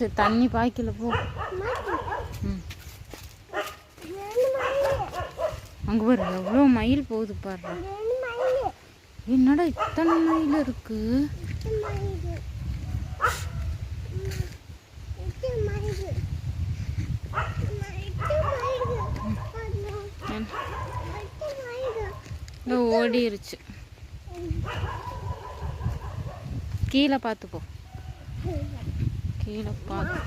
சரி தண்ணி பாய்க்கல போ. ம் அங்கே பாரு எவ்வளோ மயில் போகுது பாரு. என்னடா இத்தனை மயில் இருக்கு. ஓடிருச்சு. கீழே பார்த்து போ. கீழே பார்த்து